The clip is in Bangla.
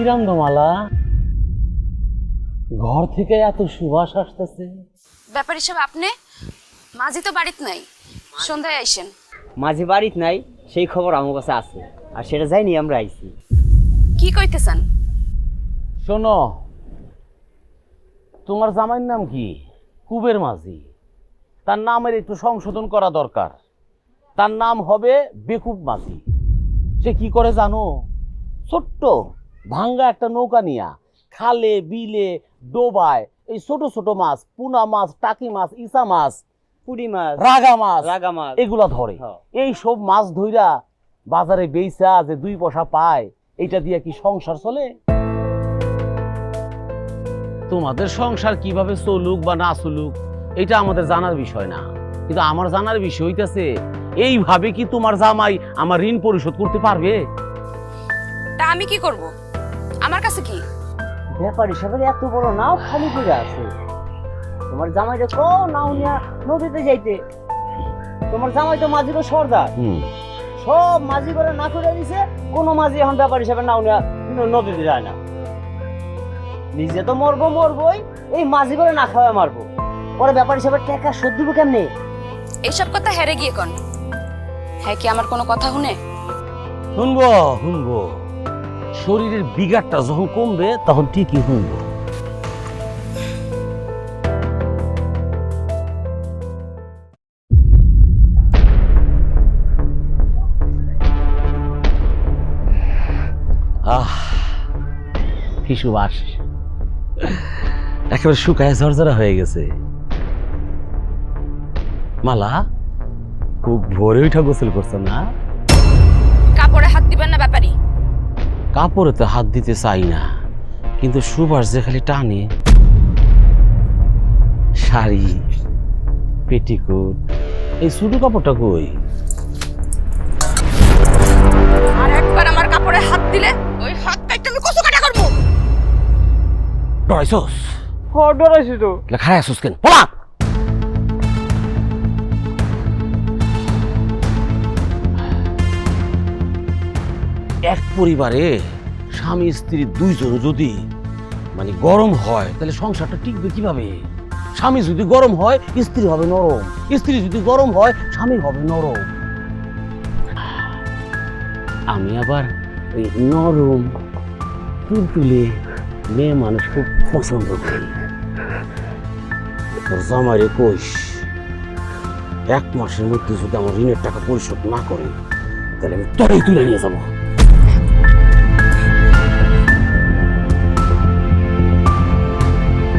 গন্ধমালা, ঘর থেকে এত সুবাস আসতেছে। ব্যাপারী সাহেব, আপনি? মাঝি তো বাড়িতে নাই, সন্ধ্যায় আইসেন। মাঝি বাড়িতে নাই সেই খবর আমার কাছে আছে, আর সেটা যাইনি আমরা আইছি। কি কইতেছেন? শোনো, তোমার জামাইয়ের নাম কি? কুবের মাঝি। তার নামের একটু সংশোধন করা দরকার। তার নাম হবে বেকুব মাঝি। সে কি করে জানো? ছোট্ট ভাঙ্গা একটা নৌকা নিয়া খালে বিলে ডোবায় এই ছোট ছোট মাছ, পুনা মাছ, টাকি মাছ, ইসা মাছ, পুঁটি মাছ, রাগা মাছ এগুলা ধরে। এই সব মাছ ধইরা বাজারে বেচা যে 2 পয়সা পায়, এইটা দিয়ে কি সংসার চলে? তোমাদের সংসার কিভাবে চলুক বা না চলুক এটা আমাদের জানার বিষয় না, কিন্তু আমার জানার বিষয় হইতেছে এইভাবে কি তোমার জামাই আমার ঋণ পরিশোধ করতে পারবে? তা আমি কি করব? আমার কাছে কি? ব্যাপারী সাহেবের এত বড় নাও খালি পড়ে আছে, তোমার জামাইটা কো নাও নিয়া নদীতে যাইতে। তোমার জামাই তো মাঝিরও সর্দার, সব মাঝি করে না করে দিছে। কোনো মাঝি এখন ব্যাপারী সাহেবের নাও নিয়া নদীতে যায় না। নিজে তো মরবই, এই মাঝি করে না খাওয়া মারবো। পরে ব্যাপারী সাহেবের টাকা শোধ দিব কেমনে? এইসব কথা হেরে গিয়ে কোন? হ্যাঁ, কি আমার কোনো কথা শুনে? শুনবো। শরীরের বিগারটা যখন কমবে তখন ঠিকই শুনবো। কি সুবাস, একেবারে শুকায় ঝরঝরা হয়ে গেছে। মালা, খুব ভোরে উঠা গোসল করছো না? কাপড়ে হাত দিবেন না ব্যাপারী। কাপড়ে তো হাত দিতে চাই না, কিন্তু সুবাস যে খালি টানে। শাড়ি, পেটিকোট, এই ছোট কাপড়টা কই? আর একবার আমার কাপড়ে হাত দিলে ওই হাত কাটতে আমি কত কাটা করব। ডরাইছস? ডরাইছি তো। খায় আসুস কেন? পড়া! এক পরিবারে স্বামী স্ত্রী দুইজন যদি মানে গরম হয়, তাহলে সংসারটা টিকবে কিভাবে? স্বামী যদি গরম হয় স্ত্রী হবে নরম, স্ত্রী যদি গরম হয় স্বামী হবে নরম। আমি আবার ওই নরম তুলতুলে মেয়ে মানুষ খুব পছন্দ করি। তোর জামাইরে কইস 1 মাসের মধ্যে যদি আমার ঋণের টাকা পরিশোধ না করে, তাহলে আমি তোরেই তুলে নিয়ে যাবো।